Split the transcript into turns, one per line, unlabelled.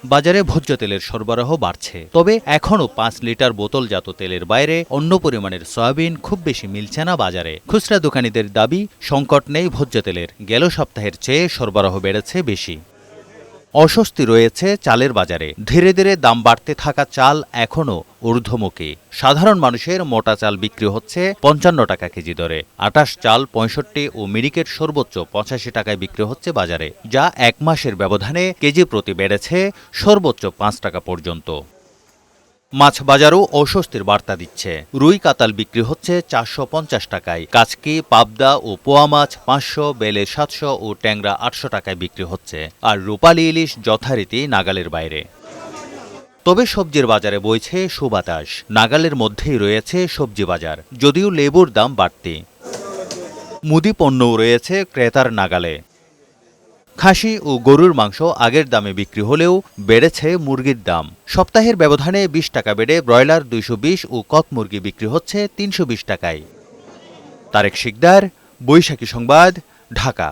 বাজারে ভোজ্য তেলের সরবরাহ বাড়ছে, তবে এখনও 5 লিটার বোতলজাত তেলের বাইরে অন্য পরিমাণের সয়াবিন খুব বেশি মিলছে না বাজারে। খুচরা দোকানীদের দাবি, সংকট নেই ভোজ্য তেলের, গেল সপ্তাহের চেয়ে সরবরাহ বেড়েছে বেশি। অস্বস্তি রয়েছে চালের বাজারে, ধীরে ধীরে দাম বাড়তে থাকা চাল এখনও ঊর্ধ্বমুখী। সাধারণ মানুষের মোটা চাল বিক্রি হচ্ছে 55 টাকা কেজি দরে, আটাশ চাল 65 ও মিনিকেট সর্বোচ্চ 85 টাকায় বিক্রি হচ্ছে বাজারে, যা এক মাসের ব্যবধানে কেজি প্রতি বেড়েছে সর্বোচ্চ 5 টাকা পর্যন্ত। মাছ বাজারও অস্বস্তির বার্তা দিচ্ছে। রুই কাতাল বিক্রি হচ্ছে 450 টাকায়, কাচকি, পাবদা ও পোয়া মাছ 500, বেলে 700 ও ট্যাংরা 800 টাকায় বিক্রি হচ্ছে, আর রূপালী ইলিশ যথারীতি নাগালের বাইরে। তবে সবজির বাজারে বইছে সুবাতাস, নাগালের মধ্যেই রয়েছে সবজি বাজার, যদিও লেবুর দাম বাড়তি। মুদি পণ্যও রয়েছে ক্রেতার নাগালে। খাসি ও গরুর মাংস আগের দামে বিক্রি হলেও বেড়েছে মুরগির দাম। সপ্তাহের ব্যবধানে 20 টাকা বেড়ে ব্রয়লার 220 ও কক মুরগি বিক্রি হচ্ছে 320 টাকায়। তারেক শিকদার, বৈশাখী সংবাদ, ঢাকা।